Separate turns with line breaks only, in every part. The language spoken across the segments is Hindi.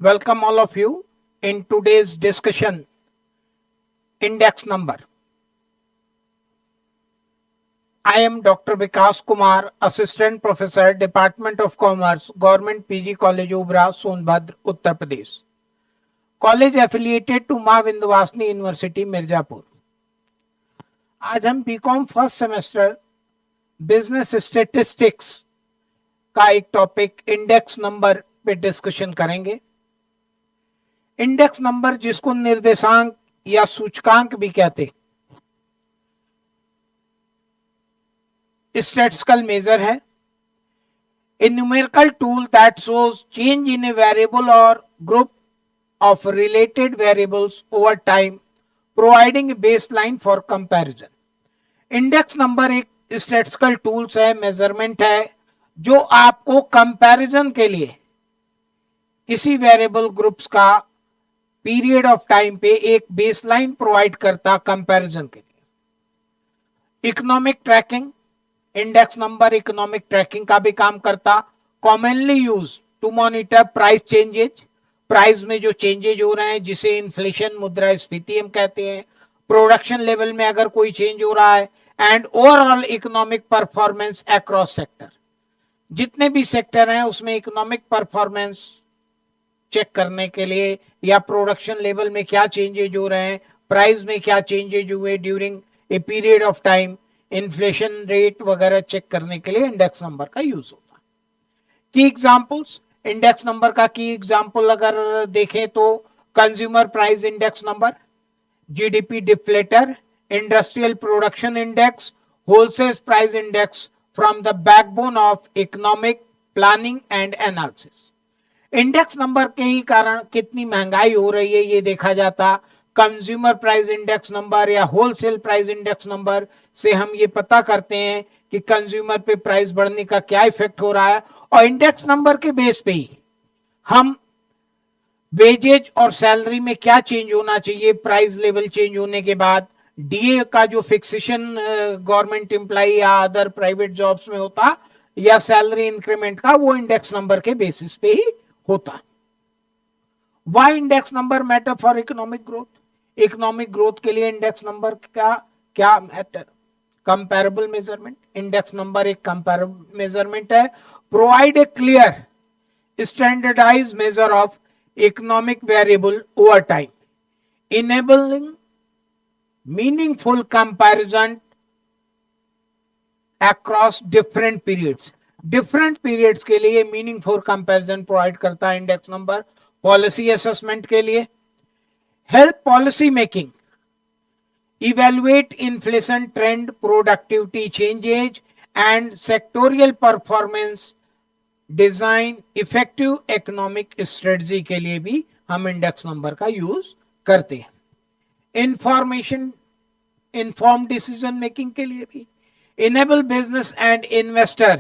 Welcome all of you in today's discussion index number. I am Dr. Vikas Kumar, Assistant Professor, Department of Commerce, Government PG College Ubra, Sonbhadra, Uttar Pradesh. College affiliated to मां विंध्यवासिनी यूनिवर्सिटी मिर्जापुर. आज हम BCom first semester business statistics का एक टॉपिक इंडेक्स नंबर पे डिस्कशन करेंगे. इंडेक्स नंबर जिसको निर्देशांक या सूचकांक भी कहते, statistical measure है. A numerical tool that shows change in a variable or group of related variables over time, providing a baseline for comparison. Index number एक स्टैटिस्टिकल टूल्स है, मेजरमेंट है, जो आपको कंपैरिजन के लिए किसी वेरिएबल ग्रुप्स का पीरियड ऑफ टाइम पे एक बेसलाइन प्रोवाइड करता कंपैरिजन के लिए. Economic tracking, index number economic tracking का भी काम करता. Commonly use to monitor price changes, price में जो चेंजेज हो रहे हैं जिसे इन्फ्लेशन मुद्रास्फीति हम कहते हैं. प्रोडक्शन लेवल में अगर कोई चेंज हो रहा है and overall economic performance across sector, जितने भी सेक्टर हैं उसमें इकोनॉमिक परफॉर्मेंस चेक करने के लिए या प्रोडक्शन लेवल में क्या चेंजेज हो रहे हैं, प्राइस में क्या चेंजेज हुए during a period of time, inflation rate वगैरह चेक करने के लिए इंडेक्स नंबर का यूज होता है. की एग्जांपल्स, इंडेक्स नंबर का की एग्जांपल अगर देखें तो consumer price index number, GDP deflator, industrial production index, wholesale price index from the backbone of economic planning and analysis. Index number के ही कारण कितनी महंगाई हो रही है ये देखा जाता. कंज्यूमर प्राइस इंडेक्स नंबर या होलसेल प्राइस इंडेक्स नंबर से हम ये पता करते हैं कि कंज्यूमर पे प्राइस बढ़ने का क्या इफेक्ट हो रहा है, और इंडेक्स नंबर के बेस पे ही हम वेजेज और सैलरी में क्या चेंज होना चाहिए प्राइस लेवल चेंज होने के बाद, डीए का जो फिक्सेशन गवर्नमेंट एम्प्लॉय या अदर प्राइवेट जॉब्स में होता या सैलरी इंक्रीमेंट का, वो इंडेक्स नंबर के बेसिस पे ही होता. Why index number matter for economic growth, economic growth के लिए इंडेक्स नंबर का क्या matter. Comparable measurement, index number एक कंपैरेबल मेजरमेंट है. Provide a clear standardise measure of economic variable over time, enabling meaningful comparison across different periods. Different periods के लिए मीनिंगफुल कंपैरिजन प्रोवाइड करता है इंडेक्स नंबर. पॉलिसी असेसमेंट के लिए help policy making, evaluate inflation trend, productivity changes and sectoral performance, design effective economic strategy के लिए भी हम इंडेक्स नंबर का यूज करते हैं. इंफॉर्मेशन इन्फॉर्म डिसीजन मेकिंग के लिए भी, enable business and investor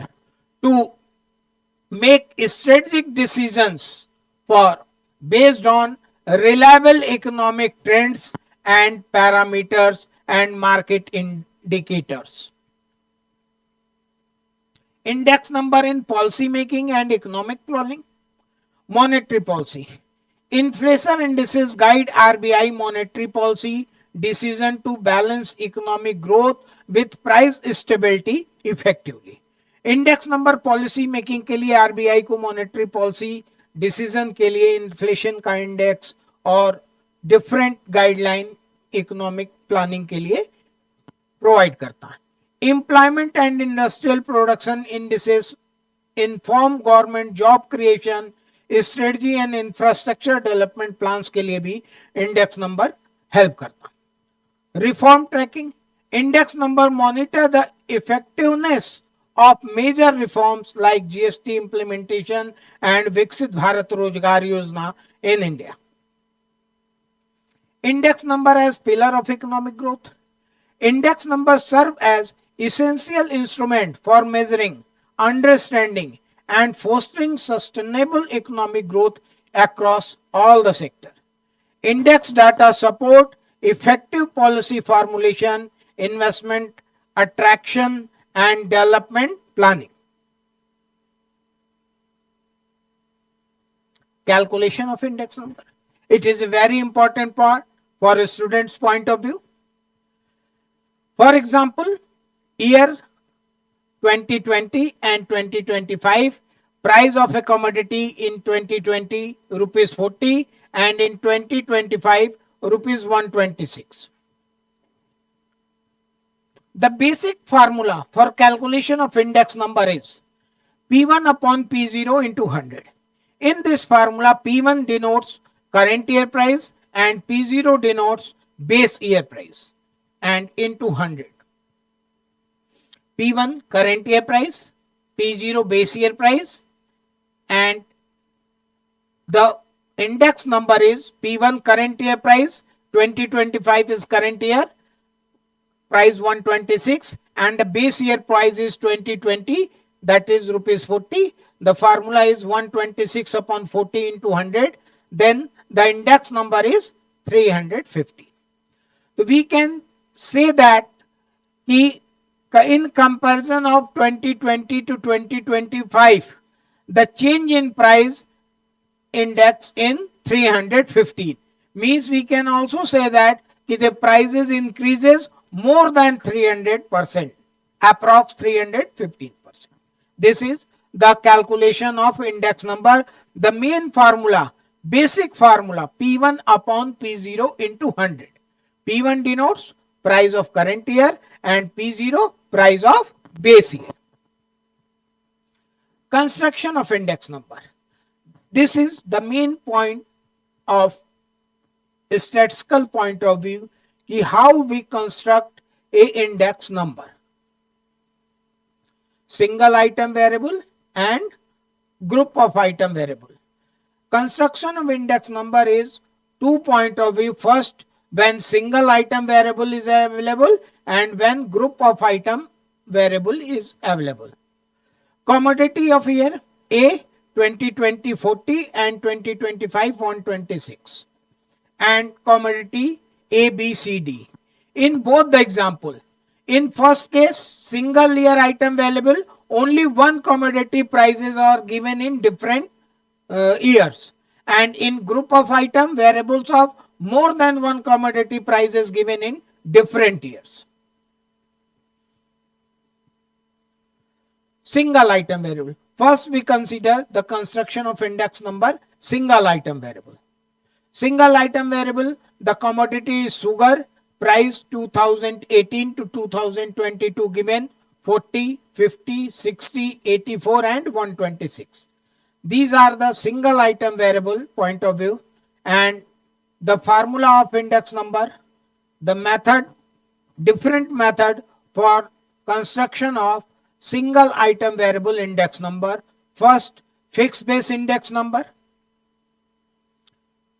to make strategic decisions for based on reliable economic trends and parameters and market indicators. Index number in policy making and economic planning. Monetary policy, inflation indices guide RBI monetary policy decision to balance economic growth with price stability effectively. Index number policy making के लिए आरबीआई को मॉनेटरी पॉलिसी डिसीजन के लिए इन्फ्लेशन का इंडेक्स और डिफरेंट गाइडलाइन इकोनॉमिक प्लानिंग के लिए प्रोवाइड करता है. Employment and industrial production indices inform government job creation, strategy and infrastructure development plans के लिए भी इंडेक्स नंबर हेल्प करता. Reform tracking, index number monitor the effectiveness of major reforms like GST implementation and Viksit Bharat Rozgar Yojana in India. Index number as pillar of economic growth. Index numbers serve as essential instrument for measuring, understanding and fostering sustainable economic growth across all the sector. Index data support effective policy formulation, investment attraction and development planning. calculation of index number. It is a very important part for a student's point of view. For example, year 2020 and 2025, price of a commodity in 2020 rupees 40 and in 2025 rupees 126. The basic formula for calculation of index number is P1 upon P0 into 100. In this formula, P1 denotes current year price and P0 denotes base year price, and into 100. P1 current year price, P0 base year price, and the index number is P1 current year price, 2025 is current year price 126, and the base year price is 2020, that is rupees 40. The formula is 126 upon 40 into 100. Then the index number is 350. So we can say that in comparison of 2020 to 2025, the change in price index in 315 means we can also say that the prices increases more than 300%, approx 315%. This is the calculation of index number. The main formula, basic formula, P1 upon P0 into 100. P1 denotes price of current year and P0 price of base year. Construction of index number. This is the main point of a statistical point of view, how we construct a index number. Single item variable and group of item variable. Construction of index number is 2 point of view. First, when single item variable is available and when group of item variable is available. Commodity of year A 2020 40 and 2025 126, and commodity A, B, C, D. In both the example, in first case single year item available, only one commodity prices are given in different years, and in group of item variables of more than one commodity prices given in different years. Single item variable. First we consider the construction of index number single item variable. Single item variable, the commodity is sugar, price 2018 to 2022 given 40, 50, 60, 84 and 126. These are the single item variable point of view, and the formula of index number, the method, different method for construction of single item variable index number. First, fixed base index number.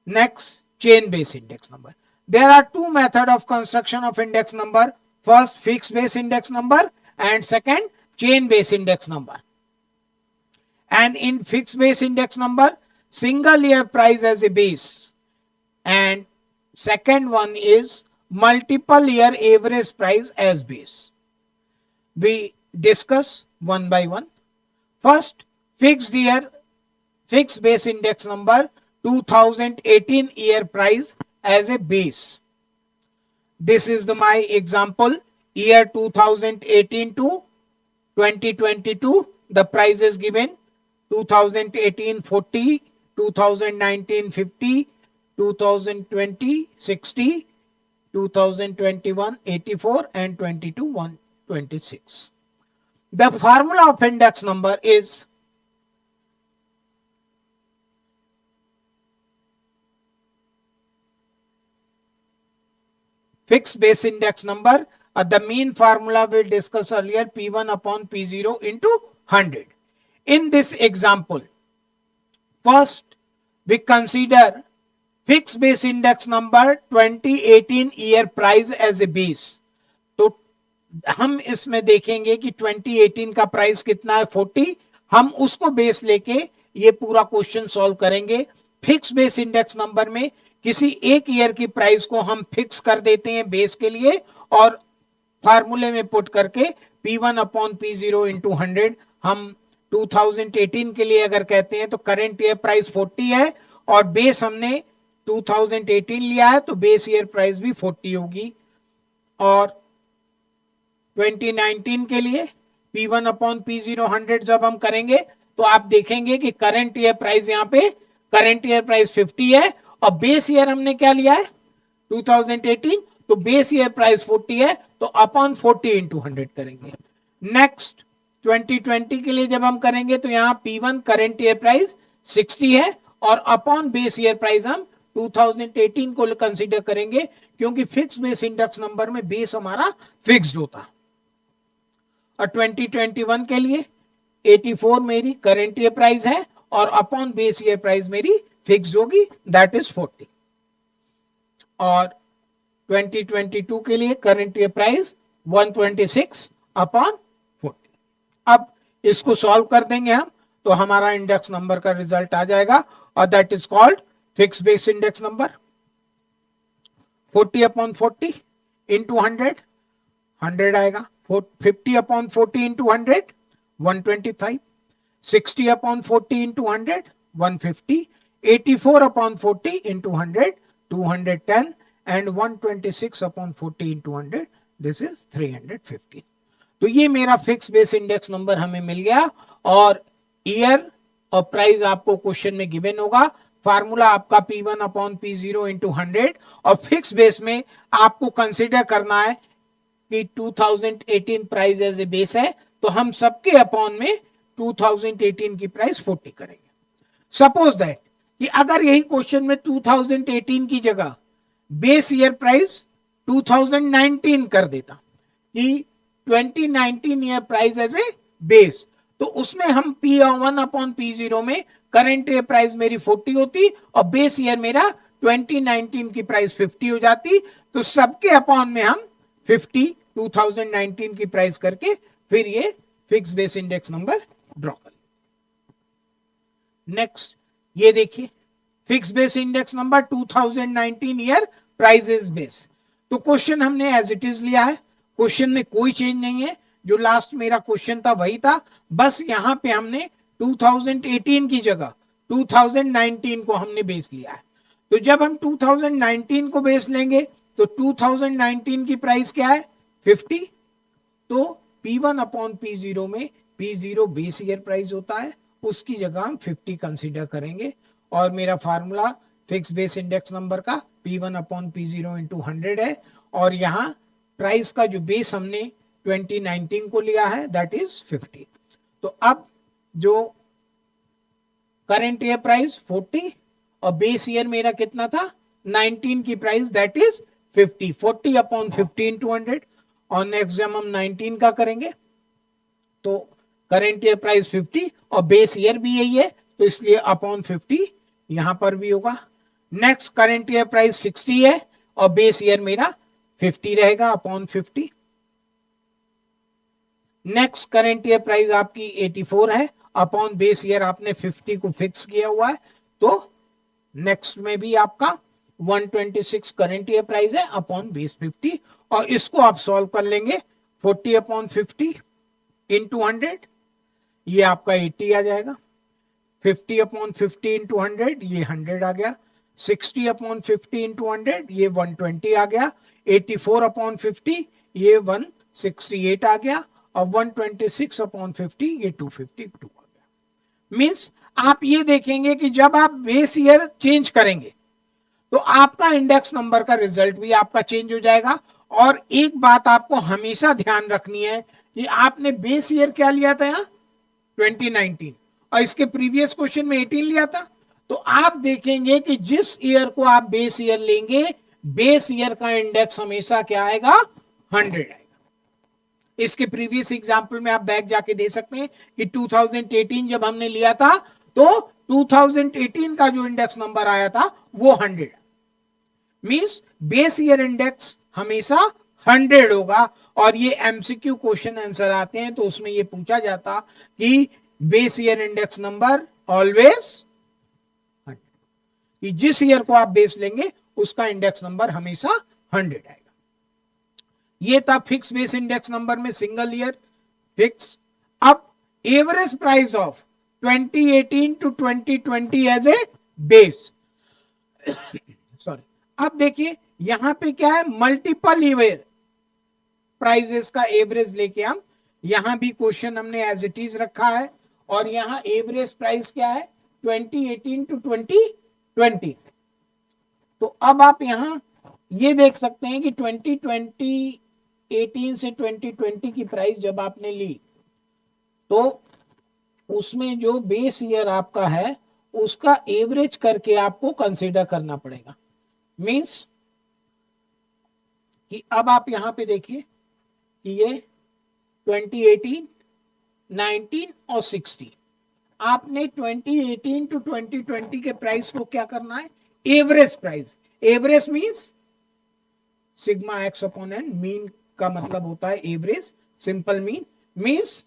Next, chain base index number. There are two methods of construction of index number. First, fixed base index number, and second, chain base index number. And in fixed base index number, single year price as a base, and second one is multiple year average price as base. We discuss one by one. First, fixed base index number, 2018 year price as a base. This is my example, year 2018 to 2022. The price is given 2018 40, 2019 50, 2020 60, 2021 84 and 22 126. The formula of index number is fixed base index number. The main formula we discussed earlier, P1 upon P0 into 100. In this example, first we consider fixed base index number 2018 year price as a base. तो हम इसमें देखेंगे कि 2018 का प्राइस कितना है 40, हम उसको बेस लेके ये पूरा क्वेश्चन सॉल्व करेंगे. फिक्स बेस इंडेक्स नंबर में किसी एक ईयर की प्राइस को हम फिक्स कर देते हैं बेस के लिए और फार्मूले में पुट करके P1 अपॉन P0 इंटू 100 हम 2018 के लिए अगर कहते हैं तो करंट ईयर प्राइस 40 है और बेस हमने 2018 लिया है तो बेस ईयर प्राइस भी 40 होगी। और 2019 के लिए P1 अपॉन P0 100 जब हम करेंगे तो आप देखेंगे कि करंट ईयर प्राइस यहाँ पे करंट ईयर प्राइस 50 है और बेस ईयर हमने क्या लिया है 2018, तो बेस ईयर प्राइस 40 है तो अपॉन 40 इंटू 100 करेंगे। नेक्स्ट 2020 के लिए जब हम करेंगे तो यहाँ P1 करंट ईयर प्राइस 60 है और अपॉन बेस ईयर प्राइस हम 2018 को कंसीडर करेंगे क्योंकि फिक्स बेस इंडेक्स नंबर में बेस हमारा फिक्स्ड होता है। और 2021 के लिए 84 मेरी करंट ईयर प्राइस है और अपॉन बेस ईयर प्राइस मेरी फिक्स होगी दैट इज 40। और 2022 के लिए करंट ईयर प्राइस 126 अपॉन 40। अब इसको सॉल्व कर देंगे हम तो हमारा इंडेक्स नंबर का रिजल्ट आ जाएगा और that is called fix base index number. 40 upon 40 into 100 आएगा। 50 upon 40 into 100 125। 60 upon 40 into 100 150। 84 upon 40 into 100 210 and 126 upon 40 into 100 this is 350। तो ये मेरा फिक्स बेस इंडेक्स नंबर हमें मिल गया और ईयर और प्राइस आपको क्वेश्चन में गिवन होगा। फार्मूला आपका P1 अपॉन P0 इंटू 100 और फिक्स बेस में आपको कंसिडर करना है कि 2018 प्राइस एज ए बेस है तो हम सबके अपॉन में 2018 की प्राइस 40 करेंगे। सपोज दैट कि अगर यही क्वेश्चन में 2018 की जगह बेस ईयर प्राइस 2019 कर देता कि 2019 year price as a base तो उसमें हम P1 अपॉन P0 में करंट ईयर प्राइस मेरी 40 होती और बेस ईयर मेरा 2019 की प्राइस 50 हो जाती। तो सबके अपॉन में हम 50 2019 की प्राइस करके फिर ये fix base index number draw कर। नेक्स्ट ये देखिए fix base index number 2019 year price is base. तो क्वेश्चन हमने एज इट इज लिया है, क्वेश्चन में कोई चेंज नहीं है, जो लास्ट मेरा क्वेश्चन था वही था, बस यहां पे हमने 2018 की जगह 2019 को हमने बेस लिया है। तो जब हम 2019 को बेस लेंगे तो 2019 की प्राइस क्या है 50। तो P1 अपॉन P0 में P0 बेस ईयर प्राइस होता है उसकी जगह हम 50 कंसीडर करेंगे और मेरा formula fix base index number का P1 अपॉन P0 इंटू 100 है और यहाँ प्राइस का जो बेस हमने 2019 को लिया है दैट इज 50। तो अब जो करंट ईयर प्राइस 40 और बेस ईयर मेरा कितना था 19 की price that is 50। 40 upon 50 into 100 और नेक्स्ट जब हम 19 का करेंगे तो करंट ईयर प्राइस 50 और बेस ईयर भी यही है तो इसलिए अपॉन 50 यहां पर भी होगा। नेक्स्ट करंट ईयर प्राइस 60 है और बेस ईयर मेरा 50 रहेगा upon 50। Next current year price आपकी 84 है अपॉन बेस ईयर आपने 50 को फिक्स किया हुआ है तो नेक्स्ट में भी आपका 126 करंट ईयर प्राइस है अपॉन बेस 50 और इसको आप सॉल्व कर लेंगे 40 अपॉन 50 इंटू 100 ये आपका 80 आ जाएगा। 50 अपॉन 50 इंटू 100 ये 100 आ गया। 60 अपॉन 50 इंटू 100 ये 120 आ गया। 84 अपॉन 50 ये 168 आ गया और 126 अपॉन 50 ये 252 आ गया। मींस आप ये देखेंगे कि जब आप बेस ईयर चेंज करेंगे तो आपका इंडेक्स नंबर का रिजल्ट भी आपका चेंज हो जाएगा। और एक बात आपको हमेशा ध्यान रखनी है कि आपने बेस ईयर क्या लिया था यहां 2019 और इसके प्रीवियस क्वेश्चन में 18 लिया था। तो आप देखेंगे कि जिस ईयर को आप बेस ईयर लेंगे बेस ईयर का इंडेक्स हमेशा क्या आएगा 100 आएगा। इसके प्रीवियस एग्जांपल में आप बैक जाके दे सकते हैं कि 2018 जब हमने लिया था तो 2018 का जो इंडेक्स नंबर आया था वो 100 मींस बेस ईयर इंडेक्स हमेशा 100 होगा। और ये एमसीक्यू क्वेश्चन आंसर आते हैं तो उसमें ये पूछा जाता कि base year index number always 100 कि जिस ईयर को आप बेस लेंगे उसका इंडेक्स नंबर हमेशा 100 आएगा। ये था फिक्स बेस इंडेक्स नंबर में सिंगल ईयर फिक्स। अब average price of 2018 to 2020 as a base. Sorry, अब देखिए यहां पे क्या है, मल्टीपल ईयर प्राइजेस का एवरेज लेके हम, यहां भी क्वेश्चन हमने एज इट इज रखा है, और यहां एवरेज प्राइस क्या है 2018 टू 2020। तो अब आप यहां ये देख सकते हैं कि 2018 से 2020 की प्राइस जब आपने ली तो उसमें जो बेस ईयर आपका है उसका एवरेज करके आपको कंसीडर करना पड़ेगा। मींस कि अब आप यहां पे देखिए कि ये 2018, 19 और 16, आपने 2018 टू 2020 के प्राइस को क्या करना है, average price. Average means sigma x upon n, mean का मतलब होता है average, simple mean means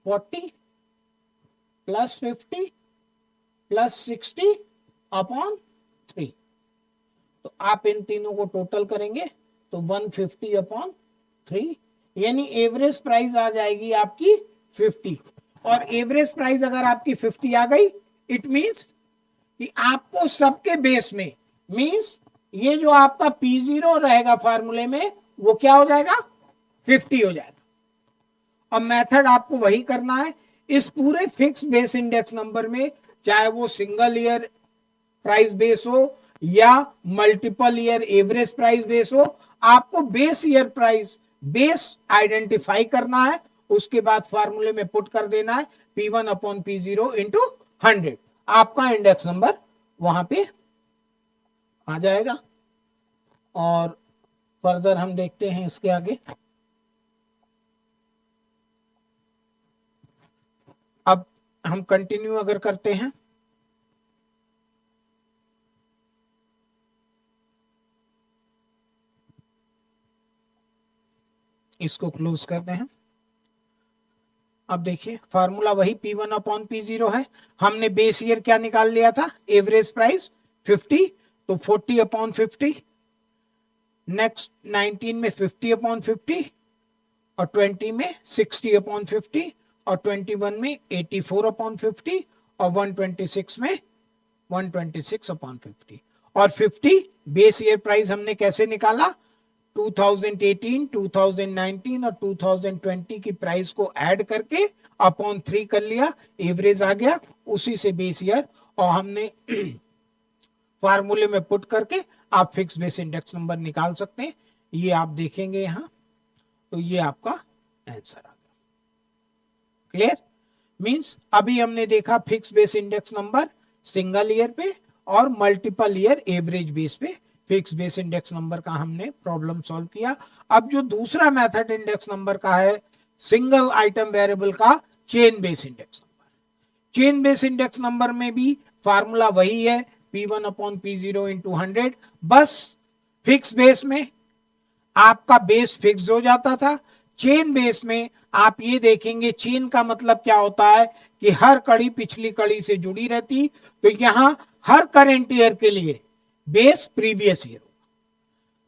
40 plus 50 plus 60 upon 3। तो आप इन तीनों को टोटल करेंगे तो 150 अपॉन 3, यानी एवरेज प्राइस आ जाएगी आपकी 50। और एवरेज प्राइस अगर आपकी 50 आ गई, इट मींस कि आपको सबके बेस में, मींस ये जो आपका P0 रहेगा फार्मूले में वो क्या हो जाएगा, 50 हो जाएगा। अब मेथड आपको वही करना है, इस पूरे फिक्स बेस इंडेक्स नंबर में, चाहे वो सिंगल ईयर प्राइस बेस हो या multiple year average price base हो, आपको base year price base identify करना है, उसके बाद फार्मूले में पुट कर देना है P1 अपॉन P0 इंटू 100, आपका इंडेक्स नंबर वहां पे आ जाएगा। और फर्दर हम देखते हैं इसके आगे। अब हम कंटिन्यू अगर करते हैं, इसको क्लोज करते हैं। अब देखिए फार्मूला वही P1 अपॉन P0 है, हमने बेस ईयर क्या निकाल लिया था, एवरेज प्राइस 50, तो 40 अपॉन 50, नेक्स्ट 19 में 50 अपॉन 50, और 20 में 60 अपॉन 50, और 21 में 84 अपॉन 50, और 126 में 126 अपॉन 50। और 50 बेस ईयर प्राइस हमने कैसे निकाला, 2018, 2019 और 2020 की प्राइस को ऐड करके अपॉन 3 कर लिया, एवरेज आ गया, उसी से बेस ईयर, और हमने फार्मूले में पुट करके आप फिक्स बेस इंडेक्स नंबर निकाल सकते हैं। ये आप देखेंगे यहां, तो ये आपका आंसर आ गया। क्लियर, मींस अभी हमने देखा fix base index number single year पे और मल्टीपल ईयर एवरेज बेस पे फिक्स बेस इंडेक्स नंबर का हमने प्रॉब्लम सॉल्व किया। अब जो दूसरा मेथड इंडेक्स नंबर का है, सिंगल आइटम वेरिएबल का chain base index number. Chain base index number में भी फार्मूला वही है, P1 अपॉन P0 इंटू 100, बस फिक्स बेस में आपका बेस फिक्स हो जाता था, चेन बेस में आप ये देखेंगे, चेन का मतलब क्या होता है कि हर कड़ी पिछली कड़ी से जुड़ी रहती, तो यहां हर करंट ईयर के लिए base previous year.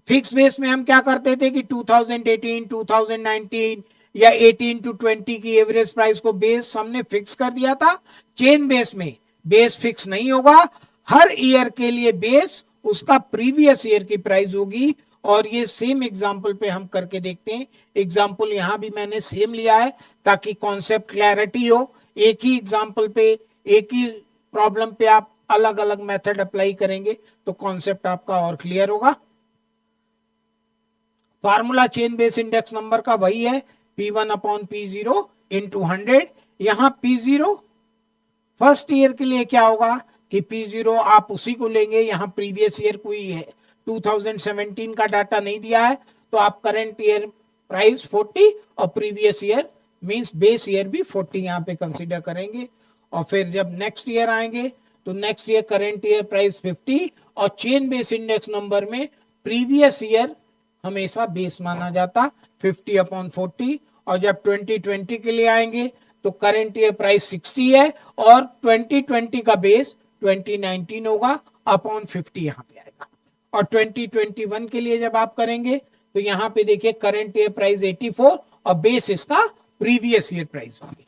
Fix base में हम क्या करते थे कि 2018, 2019 या 18 टू 20 की एवरेज प्राइस को बेस हमने फिक्स कर दिया था। चेन बेस में बेस फिक्स नहीं होगा, हर ईयर के लिए बेस उसका प्रीवियस ईयर की प्राइस होगी। और ये सेम एग्जांपल पे हम करके देखते हैं। एग्जांपल यहां भी मैंने सेम लिया है ताकि कॉन्सेप्ट क्लैरिटी हो। एक ही एग्जांपल पे, एक ही प्रॉब्लम पे आप अलग अलग मेथड अप्लाई करेंगे तो कॉन्सेप्ट आपका और क्लियर होगा। Formula chain base index number का वही है, P1 अपॉन P0 इंटू 100। यहां P0 फर्स्ट ईयर के लिए क्या होगा कि P0 आप उसी को लेंगे, यहां प्रीवियस ईयर कोई है 2017 का डाटा नहीं दिया है, तो आप करंट ईयर प्राइस 40 और previous year means base year भी 40 यहां पे कंसीडर करेंगे। और फिर जब नेक्स्ट ईयर आएंगे तो next year current year price 50, और चेन बेस इंडेक्स नंबर में प्रीवियस ईयर हमेशा बेस माना जाता 50 अपॉन 40। और जब 2020 के लिए आएंगे तो करंट ईयर प्राइस 60 है और 2020 का बेस 2019 होगा अपॉन 50 यहां पे आएगा। और 2021 के लिए जब आप करेंगे तो यहां पे देखिए करंट ईयर प्राइस 84 और बेस इसका प्रीवियस ईयर प्राइस होगी।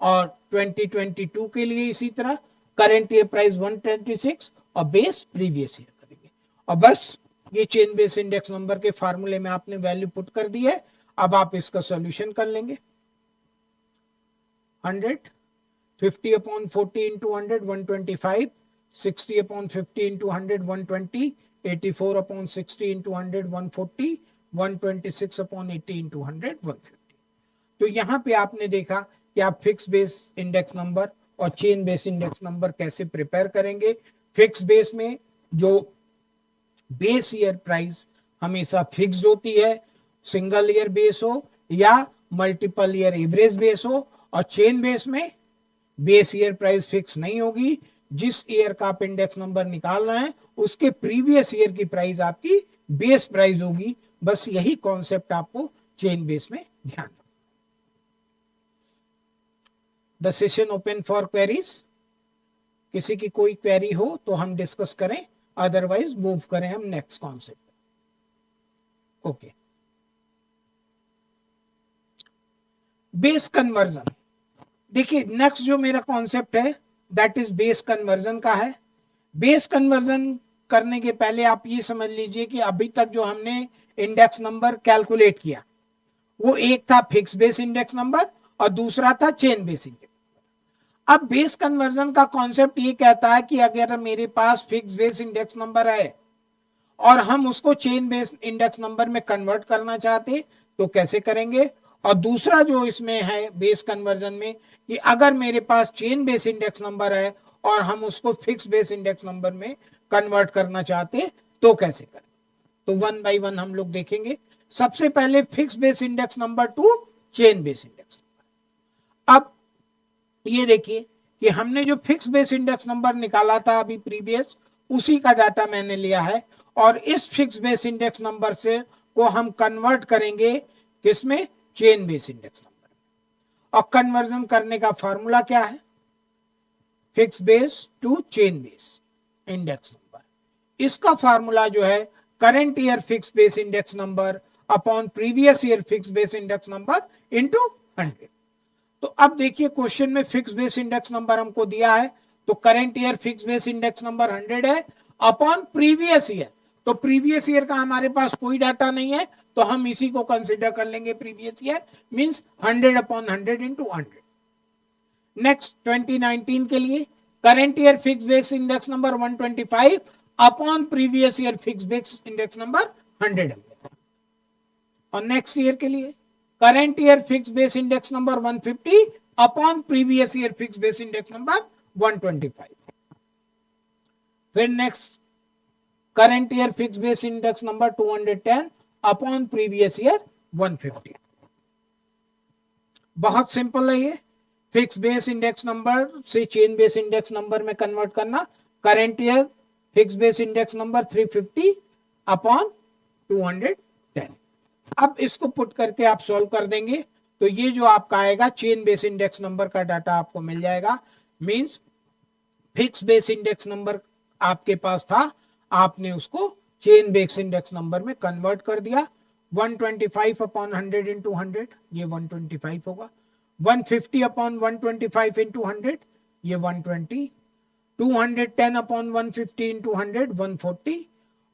और 2022 के लिए इसी तरह करंट ईयर प्राइस 126 और बेस प्रीवियस ईयर करेंगे। और बस ये चेन बेस इंडेक्स नंबर के फार्मूले में आपने वैल्यू पुट कर दी है। अब आप इसका सॉल्यूशन कर लेंगे। 100 50 upon 40 into 100 125, 60 upon 50 into 100 120, 84 upon 60 into 100 140, 126 upon 80 into 100 150। तो यहां पे आपने देखा कि आप फिक्स बेस इंडेक्स नंबर और चेन बेस इंडेक्स नंबर कैसे प्रिपेयर करेंगे। फिक्स बेस में जो बेस ईयर प्राइस हमेशा फिक्स होती है, सिंगल ईयर बेस हो या मल्टीपल ईयर एवरेज बेस हो। और चेन बेस में बेस ईयर प्राइस फिक्स नहीं होगी, जिस ईयर का आप इंडेक्स नंबर निकाल रहे हैं उसके प्रीवियस ईयर की प्राइस आपकी बेस प्राइस होगी। बस यही कॉन्सेप्ट आपको चेन बेस में ध्यान रखना। The session open for queries. किसी की कोई क्वेरी हो तो हम डिस्कस करें, अदरवाइज मूव करें हम next concept. Okay, base conversion. देखिए नेक्स्ट जो मेरा कॉन्सेप्ट है दैट इज बेस कन्वर्जन का है। बेस कन्वर्जन करने के पहले आप ये समझ लीजिए कि अभी तक जो हमने इंडेक्स नंबर कैलकुलेट किया वो एक था फिक्स बेस इंडेक्स नंबर और दूसरा था चेन बेस इंडेक्स। अब बेस कन्वर्जन का कॉन्सेप्ट ये कहता है कि अगर मेरे पास फिक्स बेस इंडेक्स नंबर है और हम उसको चेन बेस इंडेक्स नंबर में कन्वर्ट करना चाहते तो कैसे करेंगे। और दूसरा जो इसमें है बेस कन्वर्जन में कि अगर मेरे पास चेन बेस इंडेक्स नंबर है और हम उसको फिक्स बेस इंडेक्स नंबर में कन्वर्ट करना चाहते तो कैसे करें। तो वन बाय वन हम लोग देखेंगे। सबसे पहले fix base index number two chain base index number. अब ये देखिए कि हमने जो फिक्स बेस इंडेक्स नंबर निकाला था अभी प्रीवियस, उसी का डाटा मैंने लिया है और इस फिक्स बेस इंडेक्स नंबर से को हम कन्वर्ट करेंगे किसमें, चेन बेस इंडेक्स नंबर। और कन्वर्जन करने का फॉर्मूला क्या है, fix base to chain base index number. इसका फॉर्मूला जो है current year fix base index number upon previous year fix base index number into 100। तो अब देखिए क्वेश्चन में फिक्स बेस इंडेक्स नंबर हमको दिया है, तो current year fix base index number 100 है अपॉन प्रीवियस ईयर। तो प्रीवियस ईयर का हमारे पास कोई डाटा नहीं है तो हम इसी को कंसीडर कर लेंगे previous year, means 100 upon 100 into 100। Next 2019 के लिए current year fix base index number 125 upon previous year fix base index number 100। और नेक्स्ट ईयर के लिए current year fix base index number 150 upon previous year fix base index number 125। फिर next current year fix base index number 210 upon previous year 150। बहुत सिंपल है ये, फिक्स बेस इंडेक्स नंबर से चेन बेस इंडेक्स नंबर में कन्वर्ट करना। Current year fix base index number 350 upon 210। अब इसको पुट करके आप सॉल्व कर देंगे तो ये जो आपका आएगा चेन बेस इंडेक्स नंबर का डाटा आपको मिल जाएगा। Means fix base index number आपके पास था, आपने उसको चेन बेस इंडेक्स नंबर में कन्वर्ट कर दिया। 125 अपॉन 100 इंटू 100 ये 125 होगा। 150 अपॉन 125 इंटू 100 ये 120। 210 अपॉन 150 इंटू 100 140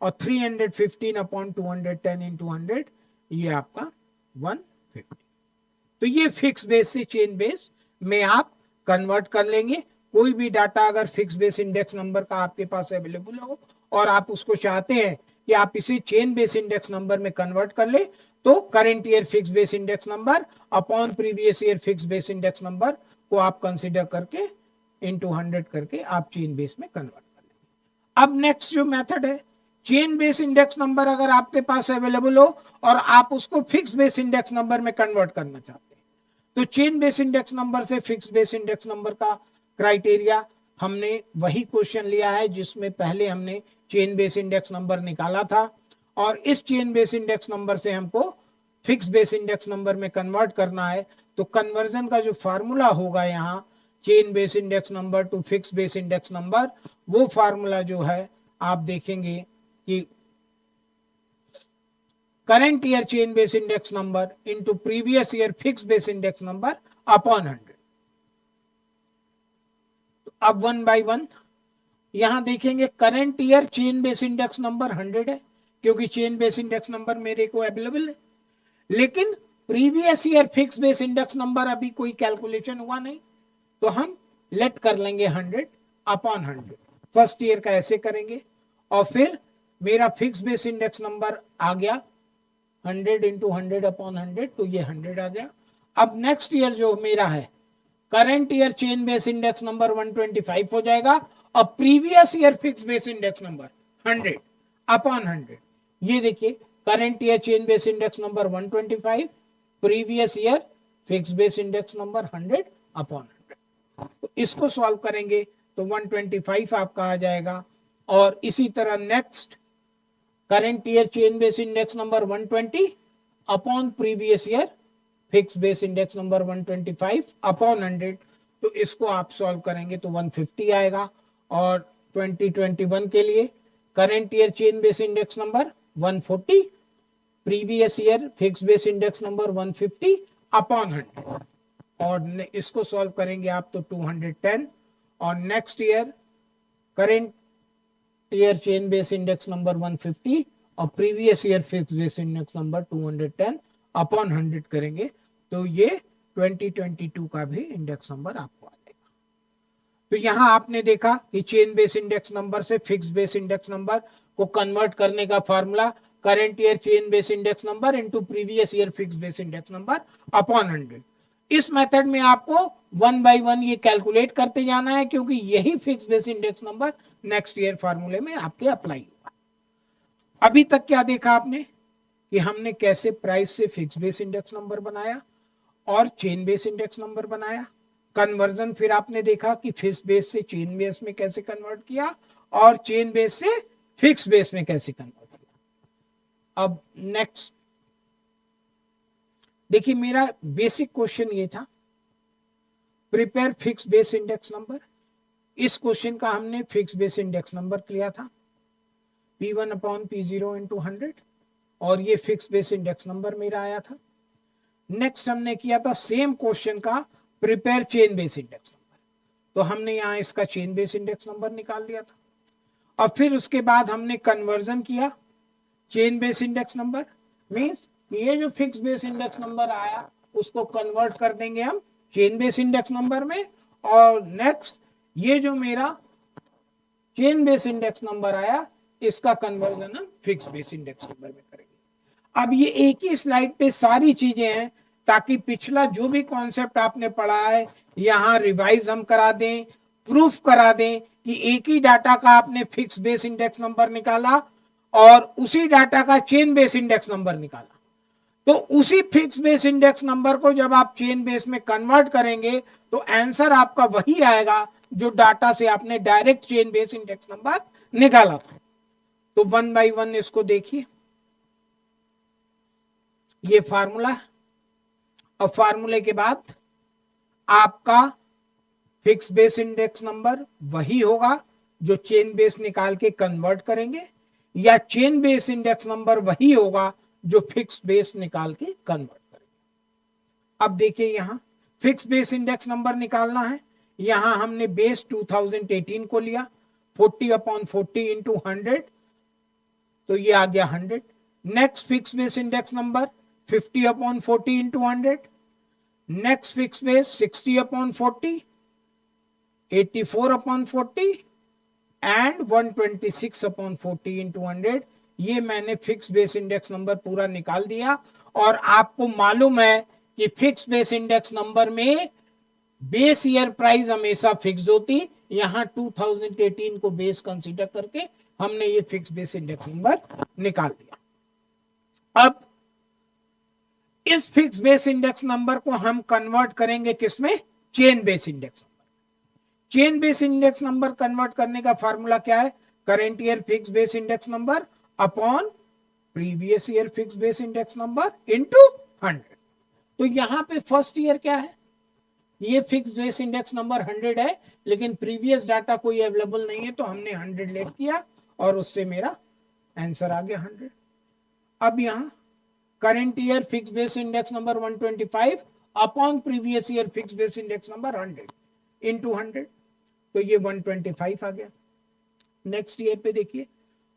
और 315 अपॉन 210 इंटू 100 ये आपका 150। तो ये फिक्स बेस से चेन बेस में आप कन्वर्ट कर लेंगे। कोई भी डाटा अगर फिक्स बेस इंडेक्स नंबर का आपके पास अवेलेबल हो और आप उसको चाहते हैं कि आप इसे चेन बेस इंडेक्स नंबर में कन्वर्ट कर ले तो current year fix base index number upon previous year fix base index number को आप कंसीडर करके इंटू 100 करके आप चेन बेस में कन्वर्ट कर लेंगे। अब नेक्स्ट जो मेथड है, चेन बेस इंडेक्स नंबर अगर आपके पास अवेलेबल हो और आप उसको फिक्स बेस इंडेक्स नंबर में कन्वर्ट करना चाहते हैं तो चेन बेस इंडेक्स नंबर से फिक्स बेस इंडेक्स नंबर का क्राइटेरिया हमने वही क्वेश्चन लिया है जिसमें पहले हमने चेन बेस इंडेक्स नंबर निकाला था और इस चेन बेस इंडेक्स नंबर से हमको फिक्स बेस इंडेक्स नंबर में कन्वर्ट करना है। तो कन्वर्जन का जो फार्मूला होगा यहाँ chain base index number two fix base index number, वो फार्मूला जो है आप देखेंगे कि current year chain base index number into previous year fix base index number upon 100। तो अब 1 बाई 1 यहां देखेंगे current year chain base index number 100 है, क्योंकि चेन बेस इंडेक्स नंबर मेरे को अवेलेबल है। लेकिन previous year fix base index number अभी कोई कैलकुलेशन हुआ नहीं, तो हम लेट कर लेंगे 100 अपॉन 100। फर्स्ट ईयर का ऐसे करेंगे और फिर मेरा फिक्स बेस इंडेक्स नंबर आ गया 100 इंटू 100 अपॉन 100, तो ये 100 आ गया। अब नेक्स्ट ईयर जो मेरा है current year chain base index number 125 हो जाएगा और previous year fix base index number 100 upon 100। ये देखिए current year chain base index number 125, previous year fix base index number 100 upon 100। तो इसको सॉल्व करेंगे तो 125 आपका आ जाएगा। और इसी तरह next current year chain base index number 120 upon previous year fix base index number 125 upon 100। तो इसको आप सॉल्व करेंगे तो 150 आएगा। और 2021 के लिए current year chain base index number 140, previous year fix base index number 150 upon 100। और इसको सॉल्व करेंगे आप तो 210। और next year current year chain base index number 150 और previous year fix base index number 210 upon 100 करेंगे तो ये 2022 का भी इंडेक्स नंबर आपको आ जाएगा। तो यहां आपने देखा कि चेन बेस इंडेक्स नंबर से फिक्स बेस इंडेक्स नंबर को कन्वर्ट करने का formula current year chain base index number into previous year fix base index number upon 100। इस मेथड में आपको 1 बाई 1 ये कैलकुलेट करते जाना है, क्योंकि यही fix base index number next year फॉर्मूले में आपके अप्लाई होगा। अभी तक क्या देखा आपने कि हमने कैसे प्राइस से फिक्स बेस इंडेक्स नंबर बनाया और चेन बेस इंडेक्स नंबर बनाया। कन्वर्जन फिर आपने देखा कि फिक्स बेस से चेन बेस में कैसे कन्वर्ट किया और चेन बेस से फिक्स बेस में कैसे कन्वर्ट किया। अब नेक्स्ट देखिए, मेरा बेसिक क्वेश्चन ये था, prepare fix base index number. इस क्वेश्चन का हमने फिक्स बेस इंडेक्स नंबर लिया था P1 अपॉन P0 इंटू 100 और ये फिक्स बेस इंडेक्स नंबर मेरा आया था। नेक्स्ट हमने किया था सेम क्वेश्चन का prepare chain base index number, तो हमने यहां इसका चेन बेस इंडेक्स नंबर निकाल दिया था। और फिर उसके बाद हमने कन्वर्जन किया chain base index number, means ये जो फिक्स बेस इंडेक्स नंबर आया उसको कन्वर्ट कर देंगे हम चेन बेस इंडेक्स नंबर में। और नेक्स्ट ये जो मेरा चेन बेस इंडेक्स नंबर आया इसका कन्वर्जन हम फिक्स बेस इंडेक्स नंबर में करेंगे। अब ये एक ही स्लाइड पे सारी चीजें हैं, ताकि पिछला जो भी कॉन्सेप्ट आपने पढ़ा है यहां रिवाइज हम करा दें, प्रूफ करा दें कि एक ही डाटा का आपने फिक्स बेस इंडेक्स नंबर निकाला और उसी डाटा का चेन बेस इंडेक्स नंबर निकाला। तो उसी फिक्स बेस इंडेक्स नंबर को जब आप चेन बेस में कन्वर्ट करेंगे तो आंसर आपका वही आएगा जो डाटा से आपने direct chain base index number निकाला था। तो 1 बाई 1 इसको देखिए, ये फार्मूला और फार्मूले के बाद आपका फिक्स बेस इंडेक्स नंबर वही होगा जो चेन बेस निकाल के कन्वर्ट करेंगे, या चेन बेस इंडेक्स नंबर वही होगा जो फिक्स बेस निकाल के कन्वर्ट करेंगे। अब देखिए यहां फिक्स बेस इंडेक्स नंबर निकालना है। यहां हमने बेस 2018 को लिया 40 अपॉन 40 इंटू 100, तो ये आ गया 100। Next fix base index number 50 upon 40 into 100। Next fix base 60 upon 40, 84 upon 40 and 126 upon 40 into 100। ये मैंने फिक्स बेस इंडेक्स नंबर पूरा निकाल दिया। और आपको मालूम है कि फिक्स बेस इंडेक्स नंबर में बेस ईयर प्राइस हमेशा फिक्स होती, यहां 2018 को बेस कंसीडर करके हमने ये फिक्स बेस इंडेक्स नंबर निकाल दिया। अब इस फिक्स बेस इंडेक्स नंबर को हम कन्वर्ट करेंगे किसमें, chain base index number. Chain base index number convert करने का फार्मूला क्या है, current year fix base index number upon previous year fix base index number into 100। तो यहां पे फर्स्ट ईयर क्या है, ये फिक्स बेस इंडेक्स नंबर 100 है, लेकिन प्रीवियस डाटा कोई अवेलेबल नहीं है तो हमने 100 लेट किया और उससे मेरा आंसर आ गया 100। अब यहां current year fix base index number 125 upon previous year fix base index number 100 into 100, तो ये 125 आ गया। नेक्स्ट ईयर पे देखिए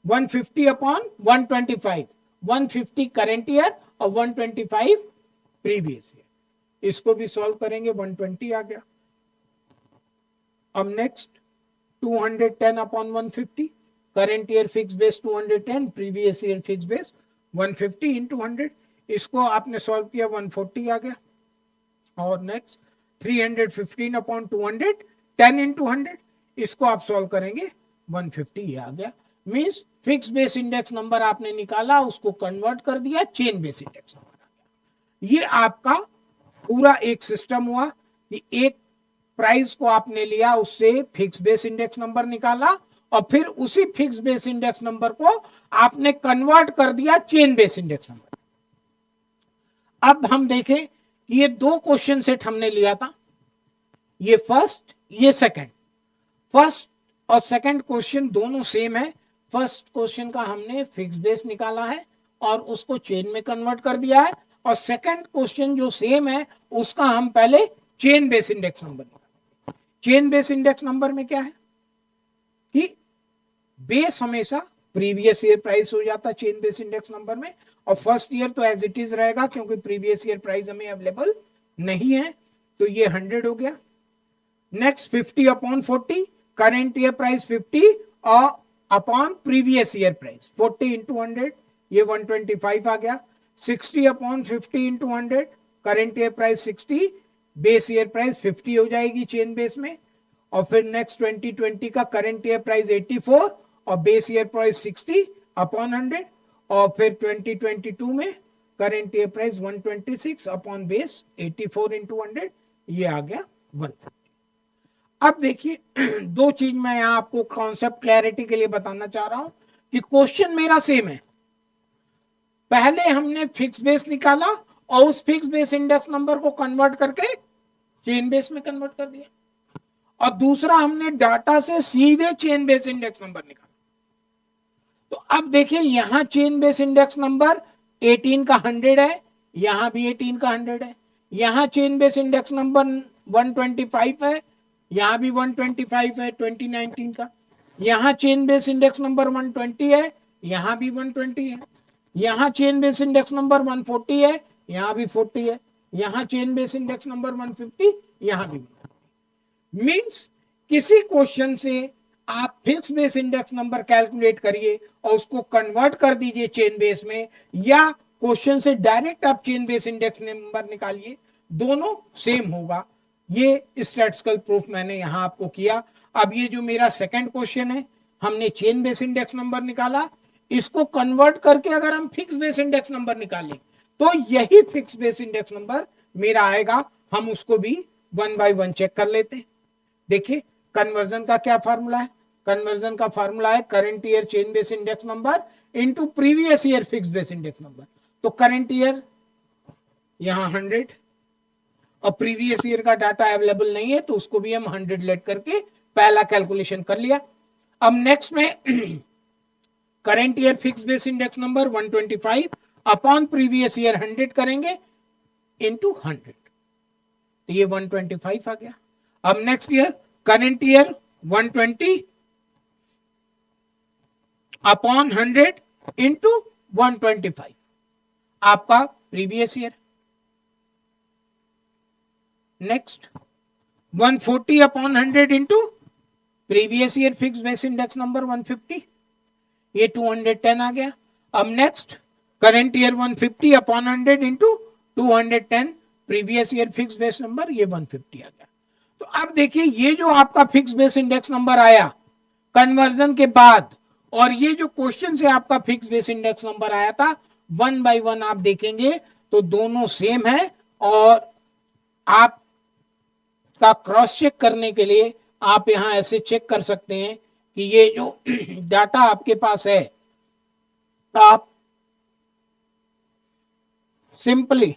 150 अपॉन 125, 150 करंट ईयर और 125 प्रीवियस ईयर, इसको भी सॉल्व करेंगे 120 आ गया। अब next 210 upon 150, current year fix base 210, previous year fix base 150 into 100, इसको आपने सॉल्व किया 140 आ गया। और नेक्स्ट 315 अपॉन 200, 10 इंटू 100, इसको आप सॉल्व करेंगे 150, ये आ गया। Means fix base index number आपने निकाला, उसको कन्वर्ट कर दिया, चेन बेस इंडेक्स नंबर आ गया। ये आपका पूरा एक सिस्टम हुआ कि एक प्राइस को आपने लिया, उससे फिक्स बेस इंडेक्स नंबर निकाला और फिर उसी फिक्स बेस इंडेक्स नंबर को आपने कन्वर्ट कर दिया चेन बेस इंडेक्स नंबर। अब हम देखें कि ये दो क्वेश्चन सेट हमने लिया था, ये फर्स्ट ये सेकंड। फर्स्ट और सेकंड क्वेश्चन दोनों सेम है। फर्स्ट क्वेश्चन का हमने फिक्स बेस निकाला है और उसको चेन में कन्वर्ट कर दिया है, और सेकंड क्वेश्चन जो सेम है उसका हम पहले चेन बेस इंडेक्स नंबर निकालेंगे। चेन बेस इंडेक्स नंबर में क्या है कि बेस हमेशा प्रीवियस ईयर प्राइस हो जाता है चेन बेस इंडेक्स नंबर में, और फर्स्ट ईयर तो एज इट इज रहेगा क्योंकि प्रीवियस ईयर प्राइस हमें अवेलेबल नहीं है, तो ये 100 हो गया। Next 50 upon 40, current year price 50 और upon previous year price 40 into 100, ये 125 आ गया। 60 upon 50 into 100, current year price 60, base year price 50 हो जाएगी चेन बेस में। और फिर नेक्स्ट 2020 का करेंट ईयर प्राइस 84 और बेस ईयर प्राइस 60 अपॉन 100, और फिर 2022 में current year price 126 upon base 84 into 100, ये आ गया 150। अब देखिए दो चीज मैं यहां आपको कॉन्सेप्ट क्लैरिटी के लिए बताना चाह रहा हूं कि क्वेश्चन मेरा सेम है। पहले हमने फिक्स बेस निकाला और उस फिक्स बेस इंडेक्स नंबर को कन्वर्ट करके चेन बेस में कन्वर्ट कर दिया, और दूसरा हमने डाटा से सीधे चेन बेस इंडेक्स नंबर निकाला। तो अब देखिए यहां चेन बेस इंडेक्स नंबर 18 का 100 है, यहां भी 18 का 100 है। यहां चेन बेस इंडेक्स नंबर 125 है, यहां भी 125 है 2019 का। यहां चेन बेस इंडेक्स नंबर 120 है, यहां भी 120 है। यहां चेन बेस इंडेक्स नंबर 140 है, यहां भी 40 है। यहां चेन बेस इंडेक्स नंबर 150, यहां भी 150। मींस किसी क्वेश्चन से आप fix base index number calculate करिए और उसको कन्वर्ट कर दीजिए चेन बेस में, या क्वेश्चन से डायरेक्ट आप चेन बेस इंडेक्स नंबर निकालिए, दोनों सेम होगा। ये स्टैटिस्टिकल प्रूफ मैंने यहां आपको किया। अब ये जो मेरा सेकंड क्वेश्चन है, हमने चेन बेस इंडेक्स नंबर निकाला, इसको कन्वर्ट करके अगर हम फिक्स बेस इंडेक्स नंबर निकालें तो यही फिक्स बेस इंडेक्स नंबर मेरा आएगा। हम उसको भी 1 बाय 1 चेक कर लेते हैं। देखिए कन्वर्जन का क्या फार्मूला है, कन्वर्जन का फार्मूला है current year chain base index number into previous year fix base index number. तो करंट ईयर यहां 100 और प्रीवियस ईयर का डाटा अवेलेबल नहीं है, तो उसको भी हम 100 लेट करके पहला कैलकुलेशन कर लिया। अब नेक्स्ट में current year fix base index number 125 upon previous year 100 करेंगे इंटू 100, तो ये 125 आ गया। अब next year current year 120 upon 100 into 125, आपका previous year. Next 140 upon 100 into previous year fix base index number 150, ये 210 आ गया। अब next current year 150 upon 100 into 210 previous year fix base number, ये 150 आ गया। तो अब देखिए ये जो आपका फिक्स बेस इंडेक्स नंबर आया कन्वर्जन के बाद, और ये जो क्वेश्चन से आपका फिक्स बेस इंडेक्स नंबर आया था, 1 बाय 1 आप देखेंगे तो दोनों सेम है। और आप का क्रॉस चेक करने के लिए आप यहां ऐसे चेक कर सकते हैं कि ये जो डाटा आपके पास है, आप simply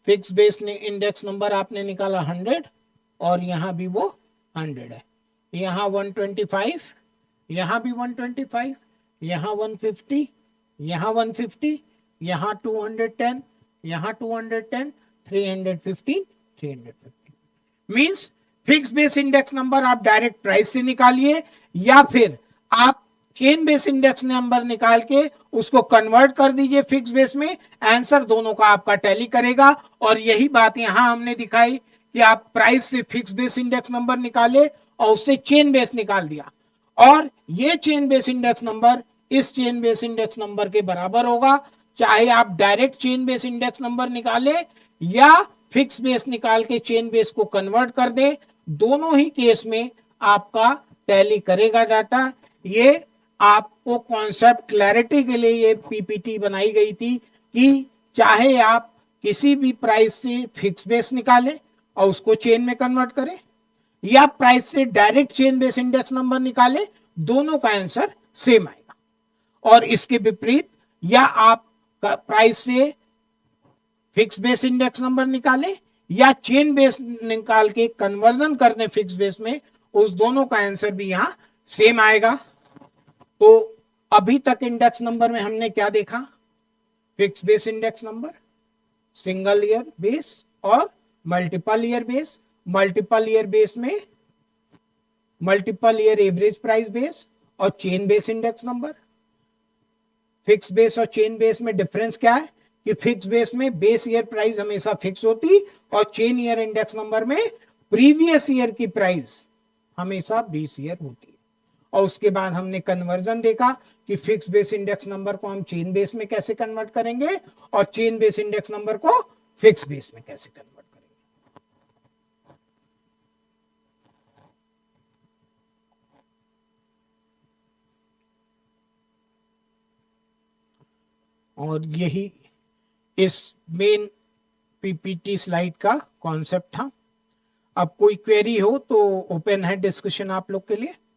fix base index number आपने निकाला 100 और यहां भी वो 100 है, यहां 125, यहां भी 125, यहाँ 150, यहाँ 150, यहाँ 210, यहाँ 210, 315, 315 means fix base index number आप डायरेक्ट प्राइस से निकालिए या फिर आप चेन बेस इंडेक्स नंबर निकाल के उसको कन्वर्ट कर दीजिए फिक्स बेस में, आंसर दोनों का आपका टैली करेगा। और यही बात यहां हमने दिखाई कि आप प्राइस से फिक्स बेस इंडेक्स नंबर निकाले और उससे चेन बेस निकाल दिया, और ये चेन बेस इंडेक्स नंबर इस चेन बेस इंडेक्स नंबर के बराबर होगा, चाहे आप direct chain base index number निकाले या फिक्स बेस निकाल के चेन बेस को कन्वर्ट कर दे, दोनों ही केस में आपका टैली करेगा डाटा। ये आपको कॉन्सेप्ट क्लैरिटी के लिए ये पीपीटी बनाई गई थी कि चाहे आप किसी भी प्राइस से फिक्स बेस निकालें और उसको चेन में कन्वर्ट करें या प्राइस से direct chain base index number निकालें, दोनों का आंसर सेम आएगा। और इसके विपरीत या आप प्राइस से फिक्स बेस इंडेक्स नंबर निकालें या चेन बेस निकाल के कन्वर्जन करने फिक्स बेस में, उस दोनों का आंसर भी यहां सेम आएगा। तो अभी तक इंडेक्स नंबर में हमने क्या देखा? Fix base index number, single year base और multiple year base. Multiple year base में multiple year average price base और chain base index number. Fix base और चेन बेस में डिफरेंस क्या है कि फिक्स बेस में बेस ईयर प्राइस हमेशा फिक्स होती और चेन ईयर इंडेक्स नंबर में प्रीवियस ईयर की प्राइस हमेशा बेस ईयर होती है। और उसके बाद हमने कन्वर्जन देखा कि फिक्स बेस इंडेक्स नंबर को हम चेन बेस में कैसे कन्वर्ट करेंगे और चेन बेस इंडेक्स नंबर को फिक्स बेस में कैसे कन्वर्ट करेंगे। और यही इस मेन पीपीटी स्लाइड का कॉन्सेप्ट था। अब कोई क्वेरी हो तो ओपन है डिस्कशन आप लोग के लिए।